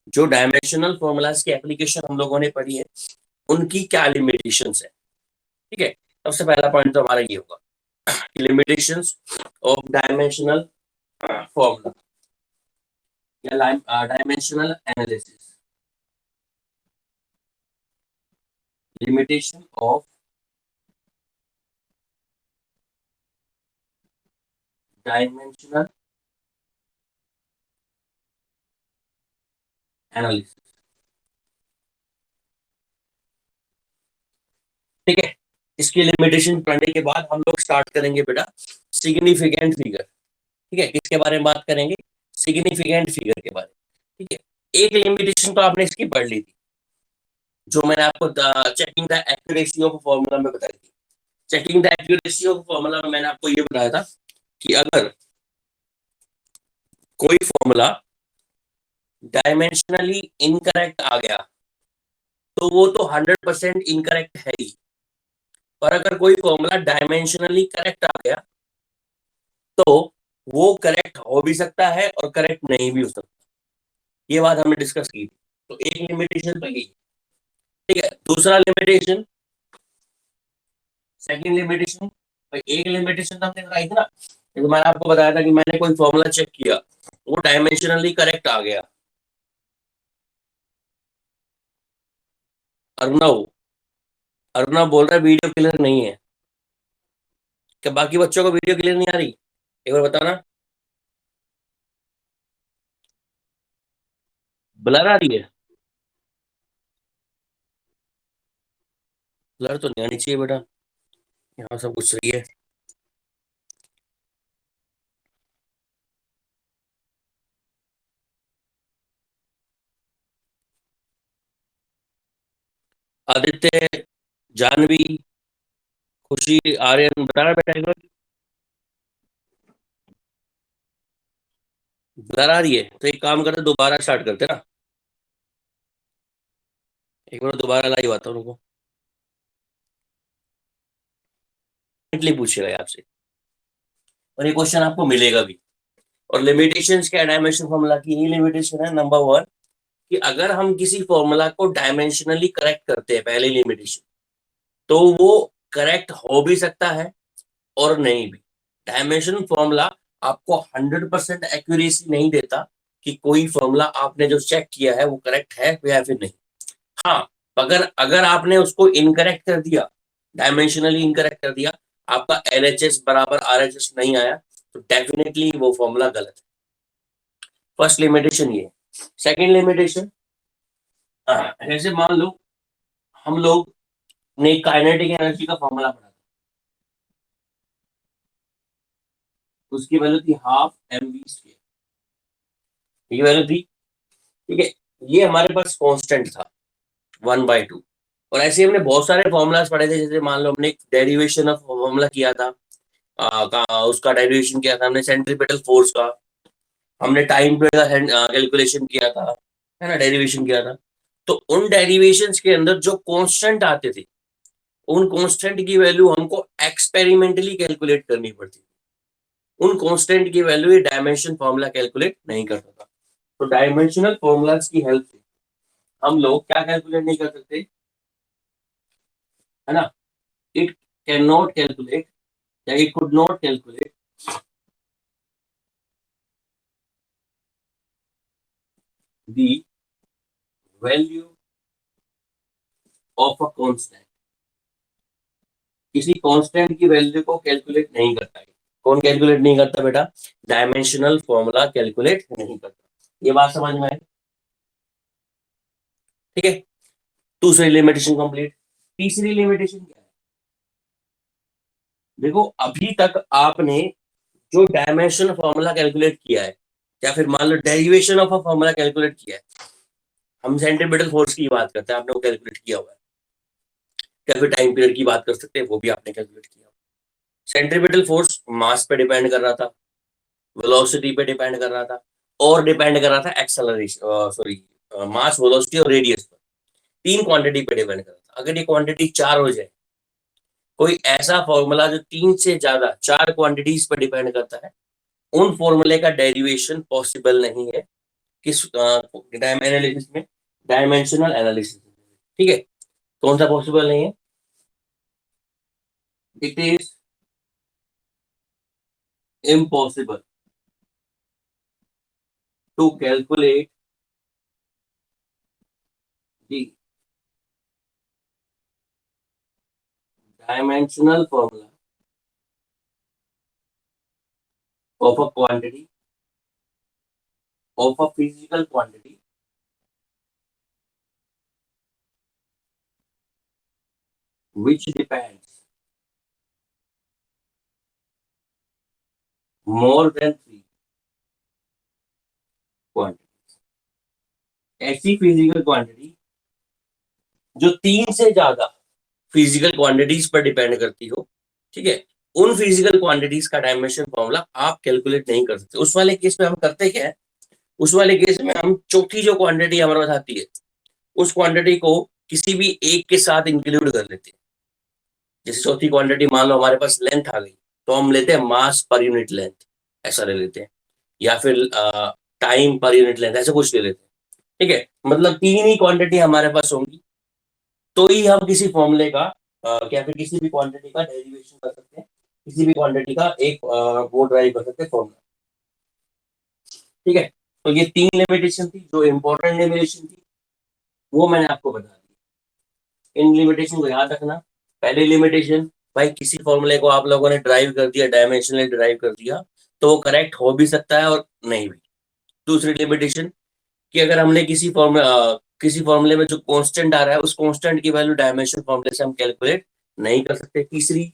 जो dimensional formulas की application हम लोगों ने पढ़ी है उनकी क्या लिमिटेशंस है। ठीक है, सबसे पहला पॉइंट तो हमारा ये होगा, लिमिटेशंस ऑफ डायमेंशनल फॉर्मूला या dimensional analysis. Limitation of dimensional analysis. ठीक है, इसकी लिमिटेशन पढ़ने के बाद हम लोग स्टार्ट करेंगे बेटा सिग्निफिकेंट फिगर। ठीक है, किसके बारे में बात करेंगे? सिग्निफिकेंट फिगर के बारे में। ठीक है, एक लिमिटेशन तो आपने इसकी पढ़ ली थी, जो मैंने आपको checking the accuracy of formula में बताई थी। Checking the accuracy of formula में मैंने आपको ये बताया था कि अगर कोई फॉर्मूला डायमेंशनली इनकरेक्ट आ गया तो वो तो 100% इनकरेक्ट है ही, पर अगर कोई फॉर्मूला डायमेंशनली करेक्ट आ गया तो वो करेक्ट हो भी सकता है और करेक्ट नहीं भी हो सकता। ये बात हमने डिस्कस की थी। तो एक लिमिटेशन तो यही। ठीक है, दूसरा लिमिटेशन, सेकंड लिमिटेशन, भाई एक लिमिटेशन तो हमने बताई थी ना, तो मैंने आपको बताया था कि मैंने कोई फॉर्मूला चेक किया, वो डायमेंशनली करेक्ट आ गया। अर्नव अर्नव बोल रहा है वीडियो क्लियर नहीं है। क्या बाकी बच्चों को वीडियो क्लियर नहीं आ रही? एक बार बताना। ब्लर आ रही है? ब्लर तो नहीं आनी चाहिए बेटा, यहाँ सब कुछ सही है। आदित्य, जानवी, खुशी, आर्यन, बताना बेटा एक बार। ब्लर आ रही है तो एक काम करते, दोबारा स्टार्ट करते ना। एक बार दोबारा लाइव आता हूँ, रुको। पूछेगा आपसे और ये क्वेश्चन आपको मिलेगा भी। और लिमिटेशंस क्या, डायमेंशन फॉर्मूला की ये लिमिटेशन है नंबर 1 कि अगर हम किसी फॉर्मूला को डायमेंशनली करेक्ट करते हैं, पहली लिमिटेशन, तो वो करेक्ट हो भी सकता है और नहीं भी। डायमेंशन फॉर्मूला आपको 100% एक्यूरेसी नहीं देता कि कोई फॉर्मूला आपने जो चेक किया है वो करेक्ट है या फिर नहीं। हाँ, अगर अगर आपने उसको इनकरेक्ट कर दिया, डायमेंशनली इनकरेक्ट कर दिया, आपका LHS बराबर RHS नहीं आया, तो डेफिनेटली वो फॉर्मूला गलत है। फर्स्ट लिमिटेशन ये। सेकंड लिमिटेशन, जैसे मान लो हम लोग ने काइनेटिक एनर्जी का फॉर्मूला पढ़ा था, उसकी वैल्यू थी हाफ mv²। ये वैल्यू थी। ठीक है, ये हमारे पास कांस्टेंट था 1/2। और ऐसे हमने बहुत सारे फॉर्मूलाज पढ़े थे, जैसे मान लो हमने डेरिवेशन ऑफ फॉर्मूला किया था, उसका डेरिवेशन किया था हमने सेंट्रीपिटल फोर्स का, हमने टाइम पे का कैलकुलेशन किया था, है ना, डेरिवेशन किया था। तो उन डेरिवेशंस के अंदर जो कांस्टेंट आते थे, उन कांस्टेंट की वैल्यू हमको एक्सपेरिमेंटली कैलकुलेट करनी पड़ती थी। उन कांस्टेंट की वैल्यू ये डायमेंशन फॉर्मूला कैलकुलेट नहीं करता था। तो डायमेंशनल फॉर्मूलाज की हेल्प से हम लोग क्या कैलकुलेट नहीं कर सकते, है ना, इट कैन नॉट कैलकुलेट या it could not calculate the value of a constant. किसी कांस्टेंट की वैल्यू को कैलकुलेट नहीं करता है। कौन कैलकुलेट नहीं करता बेटा? डायमेंशनल फॉर्मूला कैलकुलेट नहीं करता। ये बात समझ में आई? ठीक है, दूसरी लिमिटेशन कंप्लीट। तीसरी लिमिटेशन क्या है? देखो, अभी तक आपने जो डायमेंशन फॉर्मूला कैलकुलेट किया है, या फिर मान लो derivation of a formula calculate किया है, हम सेंट्रीपिटल फोर्स की बात करते हैं, आपने वो कैलकुलेट किया हुआ है, या फिर टाइम पीरियड की बात कर सकते हैं, वो भी आपने कैलकुलेट किया। सेंट्रीपिटल फोर्स मास पे डिपेंड कर रहा था, वेलोसिटी पे डिपेंड कर रहा था, और डिपेंड कर रहा था एक्सेलरेशन, सॉरी, मास, वेलोसिटी और रेडियस पर। तीन क्वांटिटी पे डिपेंड कर रहा था। अगर ये क्वांटिटी 4 हो जाए, कोई ऐसा फॉर्मूला जो 3 से ज्यादा 4 क्वांटिटीज पर डिपेंड करता है, उन फॉर्मूले का डेरिवेशन पॉसिबल नहीं है, किस एनालिसिस में, डायमेंशनल एनालिसिस, ठीक है। कौन सा पॉसिबल नहीं है? It is impossible to calculate the dimensional formula of a quantity, of a physical quantity which depends more than three quantities. ऐसी फिजिकल क्वांटिटी जो तीन से ज्यादा फिजिकल क्वांटिटीज पर डिपेंड करती हो, ठीक है, उन फिजिकल क्वांटिटीज का डायमेंशन फॉर्मूला आप कैलकुलेट नहीं कर सकते। उस वाले केस में हम करते क्या है, उस वाले केस में हम चौथी जो क्वांटिटी हमारे पास आती है उस क्वांटिटी को किसी भी एक के साथ इंक्लूड कर लेते हैं। जैसे चौथी क्वांटिटी मान लो हमारे पास लेंथ आ गई, तो हम लेते हैं मास पर यूनिट लेंथ, ऐसा ले लेते हैं, या फिर टाइम पर यूनिट लेंथ, ऐसा कुछ ले लेते हैं, ठीक है। मतलब तीन ही क्वांटिटी हमारे पास होंगी, तो ही हम किसी फॉर्मूले का क्या फिर किसी भी क्वांटिटी का डेरिवेशन कर सकते हैं, किसी भी क्वांटिटी का एक वो ड्राइव कर सकते हैं फॉर्मूला, ठीक है। तो ये तीन लिमिटेशन थी, जो इंपॉर्टेंट लिमिटेशन थी वो मैंने आपको बता दी। इन लिमिटेशन को याद रखना। पहली लिमिटेशन, भाई किसी फॉर्मूले को आप लोगों ने ड्राइव कर दिया, डायमेंशनली ड्राइव कर दिया, तो वो करेक्ट हो भी सकता है और नहीं भी। दूसरी लिमिटेशन कि अगर हमने किसी फॉर्मूले में जो कांस्टेंट आ रहा है उस कांस्टेंट की वैल्यू डायमेंशन फॉर्मूले से हम कैलकुलेट नहीं कर सकते। तीसरी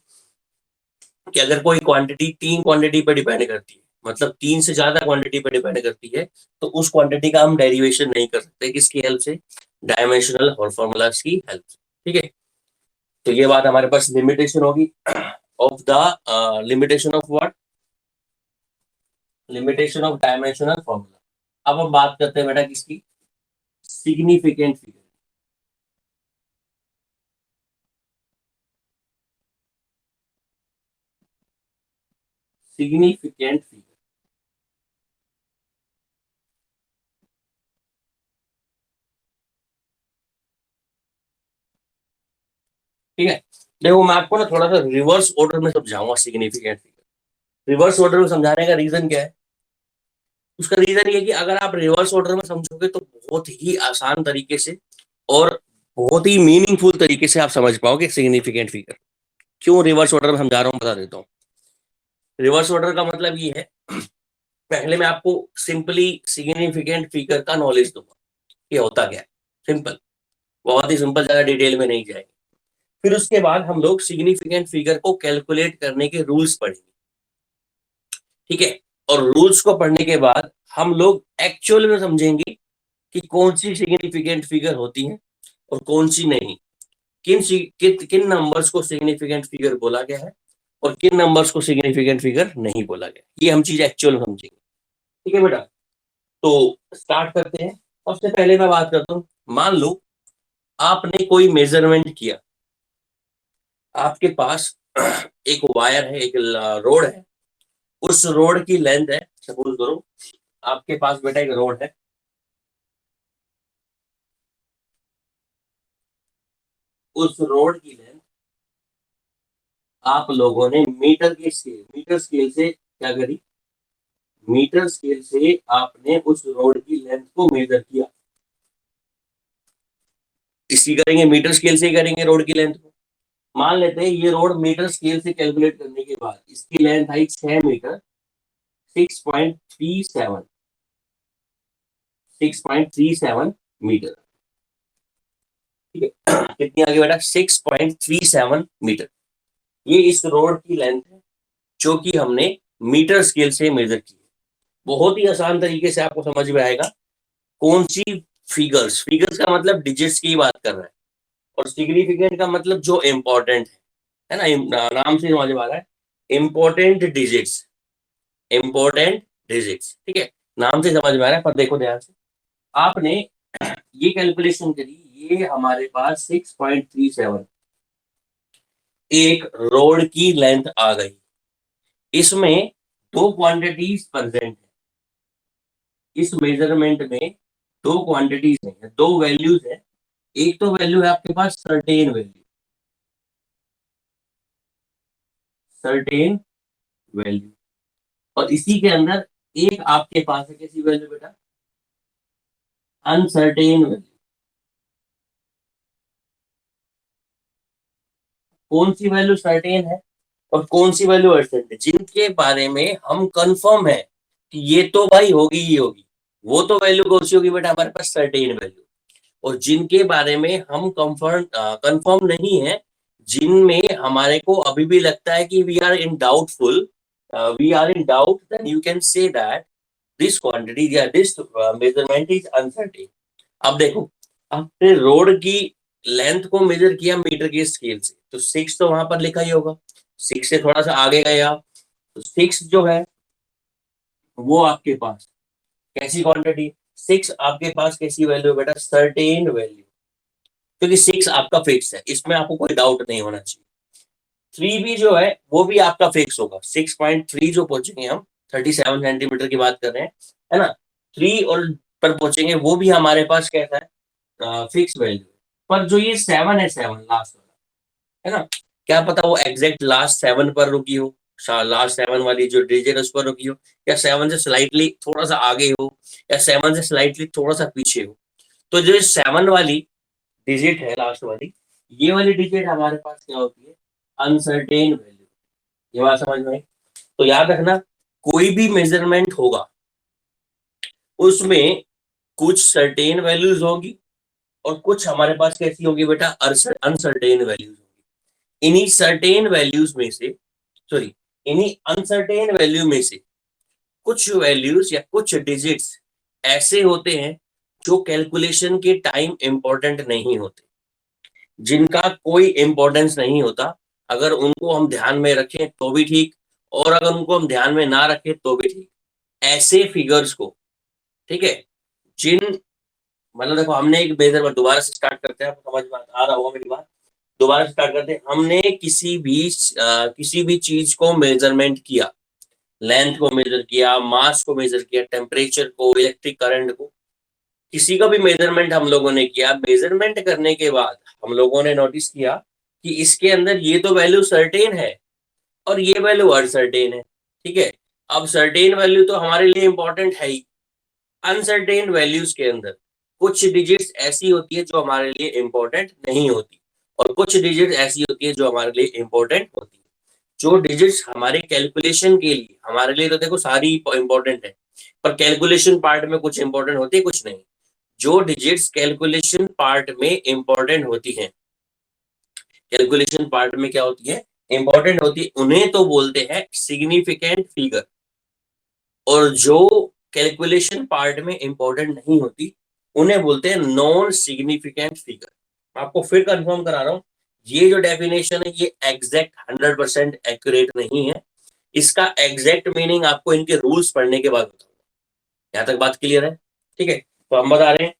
कि अगर कोई क्वांटिटी तीन क्वांटिटी पर डिपेंड करती है, मतलब तीन से ज्यादा क्वांटिटी पर डिपेंड करती है, तो उस क्वांटिटी का हम डेरिवेशन नहीं कर सकते, किसकी हेल्प से? डायमेंशनल और फॉर्मूलाज की हेल्प से, ठीक है। तो ये बात हमारे पास लिमिटेशन होगी of the limitation of what, limitation of dimensional formula. अब हम बात करते हैं बेटा किसकी, सिग्निफिकेंट फिगर। सिग्निफिकेंट फिगर, ठीक है। देखो मैं आपको ना थोड़ा सा रिवर्स ऑर्डर में समझाऊंगा सिग्निफिकेंट फिगर। रिवर्स ऑर्डर में समझाने का रीजन क्या है? उसका रीजन ये कि अगर आप रिवर्स ऑर्डर में समझोगे तो बहुत ही आसान तरीके से और बहुत ही मीनिंगफुल तरीके से आप समझ पाओगे सिग्निफिकेंट फिगर। क्यों रिवर्स ऑर्डर में समझा रहा हूँ बता देता हूँ। रिवर्स ऑर्डर का मतलब ये है, पहले मैं आपको सिंपली सिग्निफिकेंट फिगर का नॉलेज दूंगा, ये होता क्या है, सिंपल, बहुत ही सिंपल, ज्यादा डिटेल में नहीं जाएंगे। फिर उसके बाद हम लोग सिग्निफिकेंट फिगर को कैलकुलेट करने के रूल्स पढ़ेंगे, ठीक है। और रूल्स को पढ़ने के बाद हम लोग एक्चुअल में समझेंगे कि कौन सी सिग्निफिकेंट फिगर होती है और कौन सी नहीं, किन नंबर्स को सिग्निफिकेंट फिगर बोला गया है और किन नंबर्स को सिग्निफिकेंट फिगर नहीं बोला गया, ये हम चीज एक्चुअल में समझेंगे, ठीक है बेटा। तो स्टार्ट करते हैं। सबसे पहले मैं बात करता हूँ, मान लो आपने कोई मेजरमेंट किया, आपके पास एक वायर है, एक रोड है, उस रोड की लेंथ है, सपोज करो आपके पास बेटा एक रोड है, उस रोड की लेंथ आप लोगों ने मीटर स्केल से क्या करी, मीटर स्केल से आपने उस रोड की लेंथ को मेजर किया। इसी करेंगे, मीटर स्केल से ही करेंगे रोड की लेंथ को। मान लेते हैं ये रोड मीटर स्केल से कैलकुलेट करने के बाद इसकी लेंथ आई 6 मीटर, 6.37, 6.37 मीटर, ठीक है। कितनी आगे बेटा, 6.37 मीटर, ये इस रोड की लेंथ है जो कि हमने मीटर स्केल से मेजर की है। बहुत ही आसान तरीके से आपको समझ में आएगा कौन सी फिगर्स, फिगर्स का मतलब डिजिट्स की बात कर रहा है, और सिग्निफिकेंट का मतलब जो इम्पोर्टेंट है ना, नाम से समझ में आ रहा है, इम्पोर्टेंट डिजिट्स, इम्पोर्टेंट डिजिट्स, ठीक है, नाम से समझ में आ रहा है। पर देखो ध्यान से, आपने ये कैलकुलेशन करी, ये हमारे पास 6.37 एक रोड की लेंथ आ गई। इसमें दो क्वांटिटीज प्रेजेंट है, इस मेजरमेंट में दो क्वांटिटीज हैं, दो वैल्यूज है। एक तो वैल्यू है आपके पास सर्टेन वैल्यू, सर्टेन वैल्यू, और इसी के अंदर एक आपके पास है कैसी वैल्यू बेटा, अनसर्टेन वैल्यू। कौन सी वैल्यू सर्टेन है और कौन सी वैल्यू अनसर्टेन है, जिनके बारे में हम कंफर्म है कि ये तो भाई होगी ही होगी, वो तो वैल्यू कौन सी होगी बेटा, हमारे पास सर्टेन वैल्यू। और जिनके बारे में हम कंफर्म कंफर्म नहीं है, जिनमें हमारे को अभी भी लगता है कि we are in doubtful, we are in doubt, then you can say that this quantity या दिस मेजरमेंट इज अनसर्टेन। अब देखो, आपने रोड की लेंथ को मेजर किया मीटर के स्केल से, तो 6 तो वहां पर लिखा ही होगा, 6 से थोड़ा सा आगे गए आप, तो 6 जो है वो आपके पास कैसी क्वांटिटी, 6 आपके पास कैसी वैल्यू बेटा, सर्टेन वैल्यू, क्योंकि 6 आपका फिक्स है, इसमें आपको कोई डाउट नहीं होना चाहिए। 3 भी जो है वो भी आपका फिक्स होगा, 6.3 जो पहुंचेंगे हम, 37 सेंटीमीटर की बात कर रहे हैं, है ना, 3 और पर पहुंचेंगे वो भी हमारे पास कैसा है, फिक्स वैल्यू। पर जो ये 7 है, 7 लास्ट वाला, है ना, क्या पता वो एग्जैक्ट लास्ट 7 पर रुकी हो, लास्ट 7 वाली जो डिजिट उस पर रुकी हो, या 7 से स्लाइटली थोड़ा सा आगे हो, या 7 से स्लाइटली थोड़ा सा पीछे हो। तो जो 7 वाली डिजिट है लास्ट वाली, ये वाली डिजिट हमारे पास क्या होती है, अनसर्टेन वैल्यू। ये बात समझ में आई? तो याद रखना, कोई भी मेजरमेंट होगा उसमें कुछ सर्टेन वैल्यूज होगी और कुछ हमारे पास कैसी होगी बेटा, अनसर्टेन वैल्यूज होगी। इन्हीं सर्टेन वैल्यूज में से, सॉरी, इन्हीं अनसर्टेन वैल्यू में से कुछ वैल्यूज या कुछ डिजिट्स ऐसे होते हैं जो कैलकुलेशन के टाइम इंपॉर्टेंट नहीं होते, जिनका कोई इंपॉर्टेंस नहीं होता। अगर उनको हम ध्यान में रखें तो भी ठीक, और अगर उनको हम ध्यान में ना रखें तो भी ठीक। ऐसे फिगर्स को, ठीक है, जिन, मतलब देखो, हमने एक मेजरमेंट, दोबारा से स्टार्ट करते हैं, आपको समझ में आ रहा होगा मेरी बात, दोबारा स्टार्ट करते हैं। हमने किसी भी चीज को मेजरमेंट किया, लेंथ को मेजर किया, मास को मेजर किया, टेम्परेचर को, इलेक्ट्रिक करंट को, किसी का भी मेजरमेंट हम लोगों ने किया। मेजरमेंट करने के बाद हम लोगों ने नोटिस किया कि इसके अंदर ये तो वैल्यू सर्टेन है और ये वैल्यू अनसर्टेन है, ठीक है। अब सर्टेन वैल्यू तो हमारे लिए इंपॉर्टेंट है ही, अनसर्टेन वैल्यूज के अंदर कुछ डिजिट्स ऐसी होती है जो हमारे लिए इंपॉर्टेंट नहीं होती, और कुछ डिजिट्स ऐसी होती है जो हमारे लिए इंपॉर्टेंट होती है। जो डिजिट्स हमारे कैलकुलेशन के लिए, हमारे लिए तो देखो सारी इंपॉर्टेंट है, पर कैलकुलेशन पार्ट में कुछ इंपॉर्टेंट होती है, कुछ नहीं। जो डिजिट्स कैलकुलेशन पार्ट में इंपॉर्टेंट होती हैं, कैलकुलेशन पार्ट में क्या होती है, इंपॉर्टेंट होती है, उन्हें तो बोलते हैं सिग्निफिकेंट फिगर। और जो कैलकुलेशन पार्ट में इंपॉर्टेंट नहीं होती, उन्हें बोलते हैं नॉन सिग्निफिकेंट फिगर। आपको फिर कंफर्म करा रहा हूं, ये जो डेफिनेशन है ये एग्जैक्ट 100% एक्यूरेट नहीं है, इसका एग्जैक्ट मीनिंग आपको इनके रूल्स पढ़ने के बाद बताऊंगा। यहां तक बात क्लियर है? ठीक है, तो हम बता रहे हैं,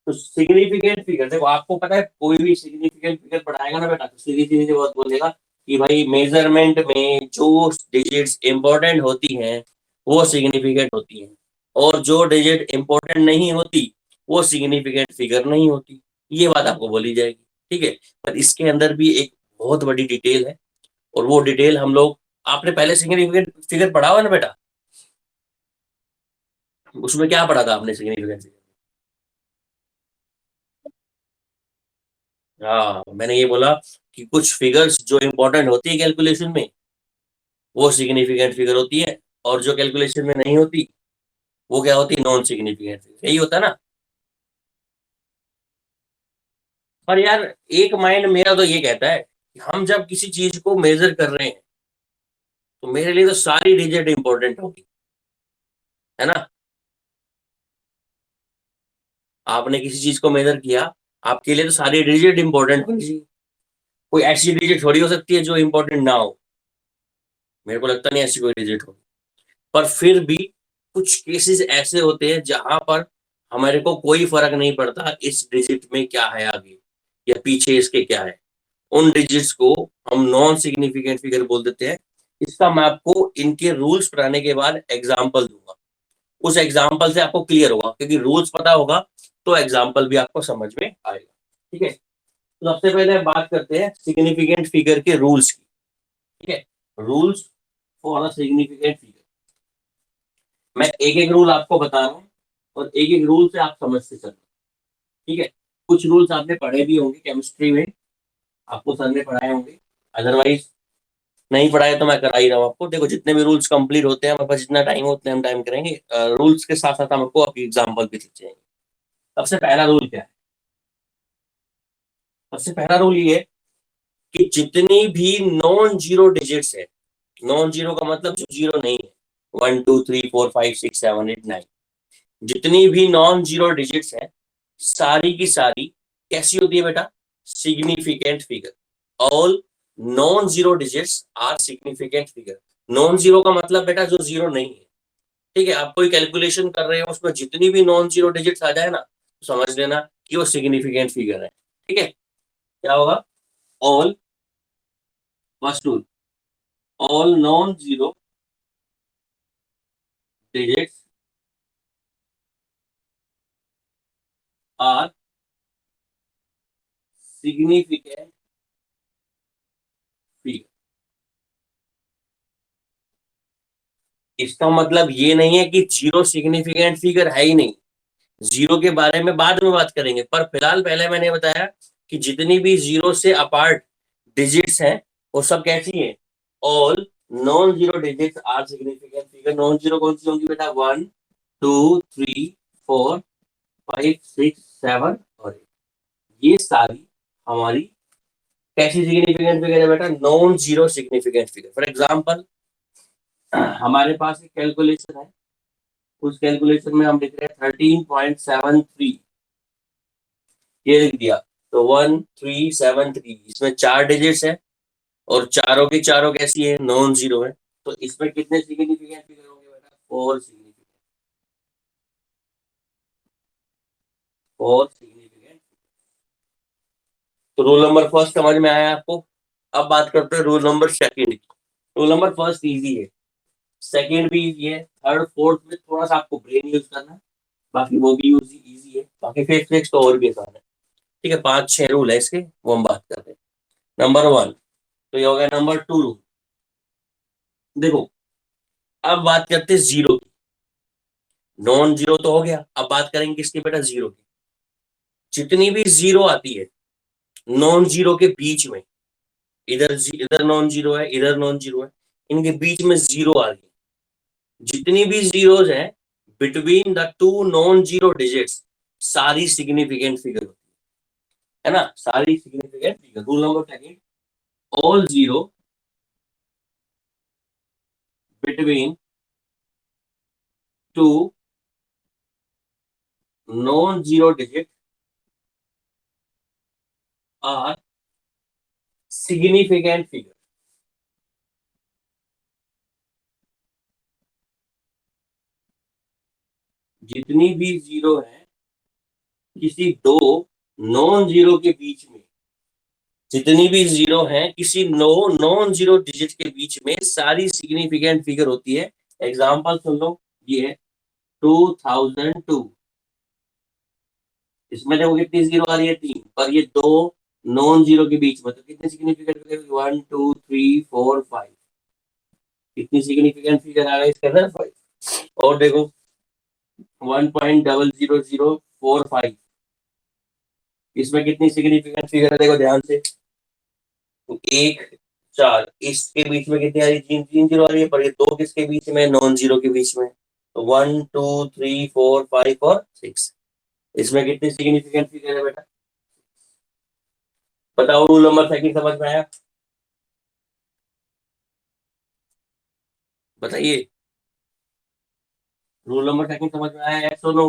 तो सिग्निफिकेंट फिगर, देखो आपको पता है कोई भी सिग्निफिकेंट फिगर पढ़ाएगा ना बेटा, तो सीधी सीधी बात बोलेगा कि भाई मेजरमेंट में जो डिजिट्स इंपॉर्टेंट होती हैं वो सिग्निफिकेंट होती हैं, और जो डिजिट इंपॉर्टेंट नहीं होती वो सिग्निफिकेंट फिगर नहीं होती। ये बात आपको बोली जाएगी, ठीक है। पर इसके अंदर भी एक बहुत बड़ी डिटेल है, और वो डिटेल हम लोग, आपने पहले सिग्निफिकेंट फिगर पढ़ा हुआ ना बेटा, उसमें क्या पढ़ा था आपने सिग्निफिकेंट फिगर? हाँ, मैंने ये बोला कि कुछ फिगर्स जो इंपॉर्टेंट होती है कैलकुलेशन में वो सिग्निफिकेंट फिगर होती है, और जो कैलकुलेशन में नहीं होती वो क्या होती है, नॉन सिग्निफिकेंट फिगर। यही होता है ना। पर यार, एक माइंड मेरा तो ये कहता है कि हम जब किसी चीज को मेजर कर रहे हैं तो मेरे लिए तो सारी डिजिट इंपॉर्टेंट होगी, है ना। आपने किसी चीज को मेजर किया, आपके लिए तो सारी डिजिट इंपॉर्टेंट होनी चाहिए। कोई ऐसी डिजिट थोड़ी हो सकती है जो इंपॉर्टेंट ना हो, मेरे को लगता नहीं ऐसी कोई डिजिट हो। पर फिर भी कुछ केसेस ऐसे होते हैं जहां पर हमारे को कोई फर्क नहीं पड़ता इस डिजिट में क्या है आगे या पीछे इसके क्या है, उन डिजिट्स को हम नॉन सिग्निफिकेंट फिगर बोल देते हैं। इसका मैं आपको इनके रूल्स पढ़ाने के बाद एग्जांपल दूंगा। उस एग्जाम्पल से आपको क्लियर होगा, क्योंकि रूल्स पता होगा तो एग्जाम्पल भी आपको समझ में आएगा। ठीक है, तो सबसे पहले बात करते हैं सिग्निफिकेंट फिगर के रूल्स की। ठीक है, rules for a significant figure. मैं एक एक रूल आपको बता रहा हूँ और एक एक रूल से आप समझते चलना। ठीक है, कुछ रूल्स आपने पढ़े भी होंगे केमिस्ट्री में, आपको सर ने पढ़ाए होंगे, अदरवाइज नहीं पढ़ाए तो मैं करा ही रहा हूँ आपको। देखो, जितने भी रूल्स कंप्लीट होते हैं हमारे पास जितना टाइम हो उतने हम टाइम करेंगे, रूल्स के साथ साथ हमको आपकी एग्जाम्पल भी सीख जाएंगे। सबसे पहला रूल क्या है? सबसे पहला रूल ये है कि जितनी भी नॉन जीरो डिजिट्स है, नॉन जीरो का मतलब जो जीरो नहीं है, 1 2 3 4 5 6 7 8 9, जितनी भी नॉन जीरो डिजिट्स है सारी की सारी कैसी होती है बेटा? Significant figure. All non zero digits are significant figure. Non zero का मतलब बेटा जो जीरो नहीं है। ठीक है, आप कोई कैलकुलेशन कर रहे हो उसमें जितनी भी नॉन जीरो डिजिट्स आ जाए ना, तो समझ लेना कि वो सिग्निफिकेंट फिगर है। ठीक है, क्या होगा? All, first rule, all non zero digits are significant figure. इसका मतलब ये नहीं है कि जीरो सिग्निफिकेंट फिगर है ही नहीं, जीरो के बारे में बाद में बात करेंगे, पर फिलहाल पहले मैंने बताया कि जितनी भी जीरो से अपार्ट डिजिट्स हैं वो सब कैसी हैं? All non zero digits are significant figure. Non zero कौन सी होंगी बेटा? 1 2 3 4 5 6 7 और 8, ये सारी हमारी कैसी सिग्निफिकेंट फिगर है बेटा? Non zero significant figure. For example, हमारे पास एक कैलकुलेशन है, उस कैलकुलेशन में हम लिख रहे हैं 13.73, ये लिख दिया। तो 1373, इसमें 4 डिजिट्स है और चारों की चारों कैसी है? नॉन जीरो है। तो इसमें कितने सिग्निफिकेंट फिगर होंगे बेटा? 4 सिग्निफिकेंट, 4 सिग्निफिकेंट। तो रूल नंबर फर्स्ट समझ में आया आपको? अब बात करते हैं रूल नंबर सेकंड की। रूल नंबर फर्स्ट इजी है, सेकंड भी इजी है, थर्ड फोर्थ में थोड़ा सा आपको ब्रेन यूज करना है, बाकी वो भी यूज इजी है, बाकी फिफ्थ सिक्स तो और भी आसान है। ठीक है, 5 6 रूल है इसके, वो हम बात कर रहे हैं। नंबर वन, तो ये हो गया नंबर टू रूल। देखो, अब बात करते हैं जीरो की। नॉन जीरो तो हो गया, अब बात करेंगे किसकी बेटा? जीरो की। जितनी भी जीरो आती है नॉन जीरो के बीच में, इधर नॉन जीरो है, इधर नॉन जीरो है, इनके बीच में जीरो आ रही है, जितनी भी जीरोज हैं between the two non zero digits, सारी सिग्निफिकेंट फिगर होती है ना, सारी significant figure. Rule number second, all zero between two non zero digit are significant figure. जितनी भी जीरो है किसी दो नॉन जीरो के बीच में, जितनी भी जीरो है किसी नॉन जीरो डिजिट के बीच में, सारी सिग्निफिकेंट फिगर होती है। एग्जांपल सुन लो, ये है 2002, इसमें देखो कितनी जीरो आ रही है? 3, पर ये दो नॉन जीरो के बीच में, तो कितनी सिग्निफिकेंट फिगर? 1 2 3 4 5, कितनी सिग्निफिकेंट फिगर आ गई इसके अंदर? 5। और देखो 1.000045, इसमें कितनी सिग्निफिकेंट फिगर है? देखो ध्यान से, तो 1 4, इसके बीच में कितनी आ रही है? 3 3 जीरो आ रही है, पर ये दो किसके बीच में? नॉन जीरो के बीच में। तो 1 2 3 4 5 और 6, इसमें कितनी सिग्निफिकेंट फिगर है बेटा? बताओ, रूल नंबर सेकंड समझ में आया? बताइए, रूल नंबर सेकंड समझ में आया? यस और नो?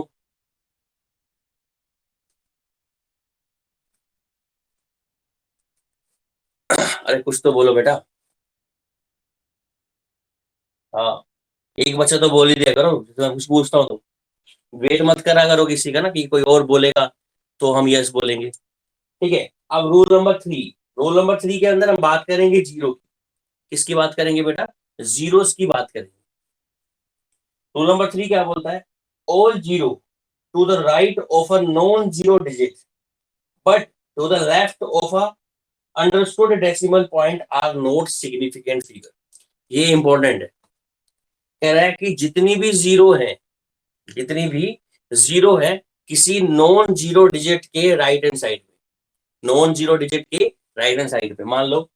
अरे कुछ तो बोलो बेटा। हाँ, एक बच्चा तो बोल ही दिया करो जब मैं कुछ पूछता हूँ तो। वेट मत करा करो किसी का ना कि कोई और बोलेगा तो हम यस बोलेंगे। ठीक है, अब रूल नंबर 3, रूल नंबर 3 के अंदर हम बात करेंगे जीरो की। किसकी बात करेंगे बेटा? जीरोस की बात करेंगे। रूल नंबर 3 क्या बोलता है? All zero to the right of a non zero digit but to the left of a understood decimal point are not significant figure. ये इंपॉर्टेंट है। कह रहा है कि जितनी भी जीरो है किसी नॉन जीरो डिजिट के राइट हैंड साइड में, नॉन जीरो डिजिट के राइट हैंड साइड पे, मान लो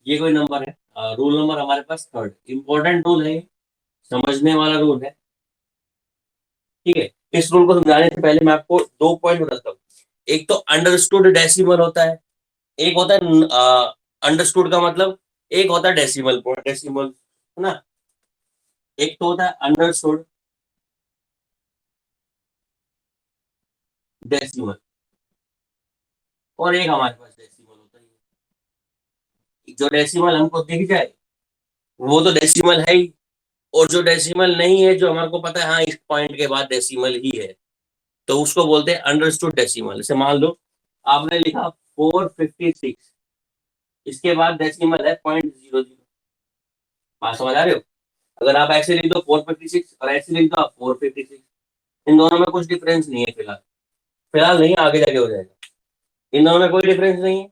ये कोई नंबर है, रूल नंबर हमारे पास थर्ड, इंपॉर्टेंट रूल है, समझने वाला रूल है। ठीक है, इस रूल को समझाने से पहले मैं आपको दो पॉइंट बताता हूँ। एक तो अंडरस्टूड डेसिमल होता है, एक होता है अंडरस्टूड का मतलब, एक होता है डेसिमल पॉइंट, डेसिमल है ना। एक तो होता है अंडरस्टूड डेसिमल, और एक हमारे पास डेसिमल होता है। जो डेसिमल हमको दिख जाए वो तो डेसिमल है ही, और जो डेसिमल नहीं है, जो हमारे को पता है हाँ इस पॉइंट के बाद डेसिमल ही है, तो उसको बोलते हैं अंडरस्टूड डेसिमल। जैसे मान लो आपने लिखा 456, इसके बाद डेसिमल है 0.00। बात समझ आ रहे हो? अगर आप ऐसे लिख दो 456 और ऐसे लिख दो आप 456, इन दोनों में कुछ डिफरेंस नहीं है फिलहाल, फिलहाल नहीं, आगे जाके हो जाएगा। इन दोनों में कोई डिफरेंस नहीं है,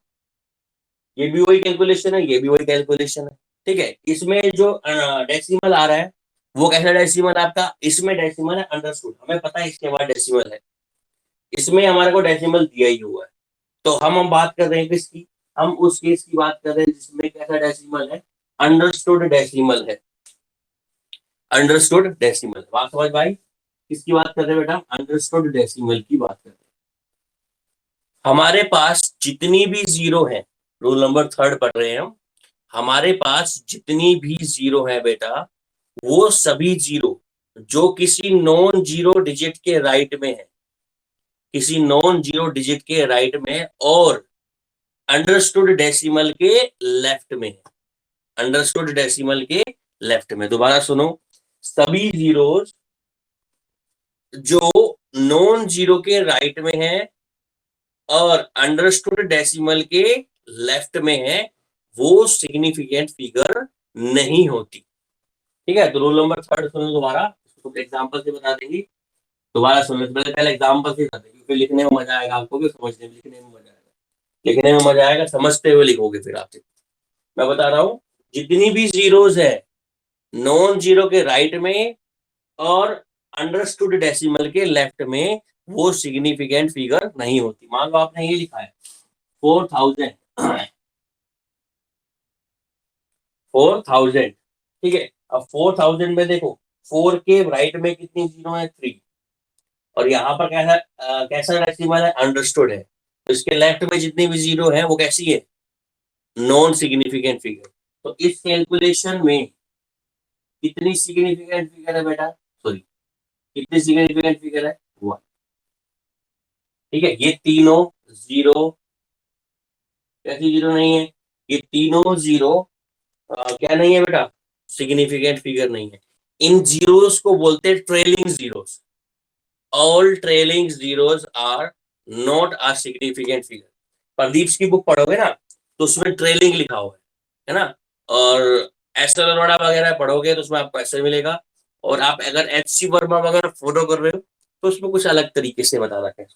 ये भी वही कैलकुलेशन है, ये भी वही कैलकुलेशन है। ठीक है, इसमें जो डेसिमल आ रहा है वो कैसा डेसिमल है आपका? इसमें डेसिमल है अंडरस्टूड, हमें पता है इसके बाद डेसिमल है, इसमें हमारे को डेसिमल दिया ही हुआ है। तो हम बात कर रहे हैं किसकी? हम उस केस की बात कर रहे हैं जिसमें कैसा डेसिमल है? अंडरस्टूड डेसिमल है, अंडरस्टूड डेसिमल। बात समझ भाई? किसकी बात कर रहे हैं बेटा? अंडरस्टूड डेसिमल की बात कर रहे हैं। हमारे पास जितनी भी जीरो है, रूल नंबर थर्ड पढ़ रहे हैं हम, हमारे पास जितनी भी जीरो है बेटा, वो सभी जीरो जो किसी नॉन जीरो डिजिट के राइट में है, किसी नॉन जीरो डिजिट के राइट में है, और अंडरस्टूड डेसिमल के लेफ्ट में है, अंडरस्टूड डेसिमल के लेफ्ट में। दोबारा सुनो, सभी जीरोस जो नॉन जीरो के राइट में है और अंडरस्टूड डेसिमल के लेफ्ट में है, वो सिग्निफिकेंट फिगर नहीं होती। ठीक है, तो रूल नंबर थर्ड सुनो दोबारा, इसको एग्जांपल से बता देंगे। दोबारा सुनो, पहले पहले एग्जांपल से बता देंगे, फिर लिखने में मजा आएगा आपको भी, समझने में, लिखने में मजा आएगा, लिखने में मजा आएगा, समझते हुए लिखोगे फिर आप। मैं बता रहा हूँ, जितनी भी जीरोस है नॉन जीरो के राइट में और अंडरस्टूड डेसिमल के लेफ्ट में, वो सिग्निफिकेंट फिगर नहीं होती। मान लो आपने ये लिखा है 4000, 4000, ठीक है। अब 4000 में देखो, 4 के राइट में कितनी जीरो है? 3। और यहाँ पर कैसा कैसा डेसिमल है? अंडरस्टूड है, तो इसके लेफ्ट में जितनी भी जीरो है वो कैसी है? Non significant figure. तो इस कैलकुलेशन में कितनी सिग्निफिकेंट फिगर है बेटा? सॉरी, कितनी सिग्निफिकेंट फिगर है? 1। ठीक है, ये तीनों जीरो कैसी जीरो नहीं है? ये तीनों जीरो क्या नहीं है बेटा? सिग्निफिकेंट फिगर नहीं है। इन जीरोस को बोलते हैं trailing zeros. All trailing zeros are not a significant figure. Pradeep की बुक पढ़ोगे ना, तो उसमें ट्रेलिंग लिखा हुआ है ना। और एस एल अरोड़ा वगैरह पढ़ोगे तो उसमें आपको ऐसे मिलेगा। और आप अगर एच सी वर्मा वगैरह फॉलो कर रहे हो तो उसमें कुछ अलग तरीके से बता रखा है।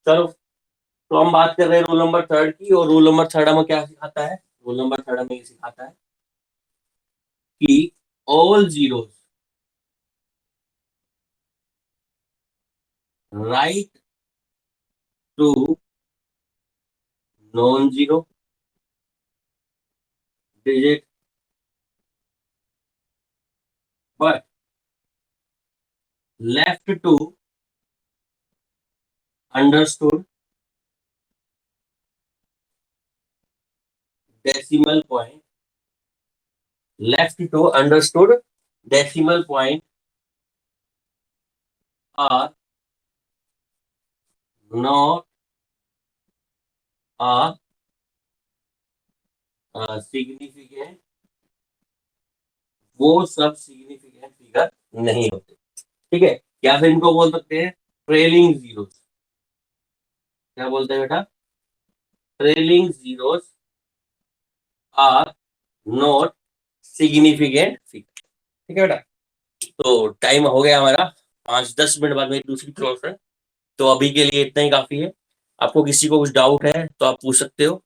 चलो, तो हम बात कर रहे हैं रूल नंबर थर्ड की, और रूल नंबर थर्ड हमें क्या सिखाता है? रूल नंबर थर्ड हमें ये सिखाता है कि all zeros right to non zero digit but left to understood decimal point, left to understood decimal point are not a significant, वो सब सिग्निफिकेंट फिगर नहीं होते। ठीक है, या फिर इनको बोल सकते हैं ट्रेलिंग जीरोस। क्या बोलते हैं बेटा? Trailing zeros are not significant figure. ठीक है बेटा, तो टाइम हो गया हमारा, 5-10 मिनट बाद मेरी दूसरी क्लास है, तो अभी के लिए इतना ही काफी है। आपको किसी को कुछ डाउट है तो आप पूछ सकते हो,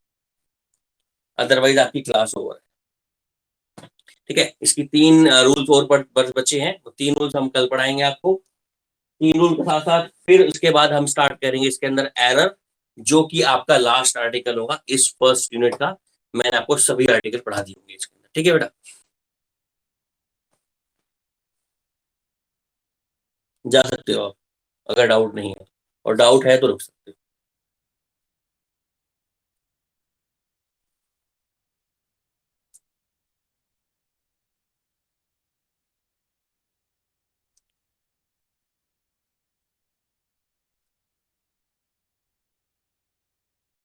अदरवाइज आपकी क्लास ओवर है। ठीक है, इसकी 3 रूल्स और बचे हैं, तो 3 रूल्स हम कल पढ़ाएंगे आपको। 3 रूल के साथ साथ फिर उसके बाद हम स्टार्ट करेंगे इसके अंदर एरर, जो कि आपका लास्ट आर्टिकल होगा इस फर्स्ट यूनिट का। मैंने आपको सभी आर्टिकल पढ़ा दिए होंगे इसके अंदर। ठीक है बेटा, जा सकते हो आप, अगर डाउट नहीं है, और डाउट है तो रुक सकते हो।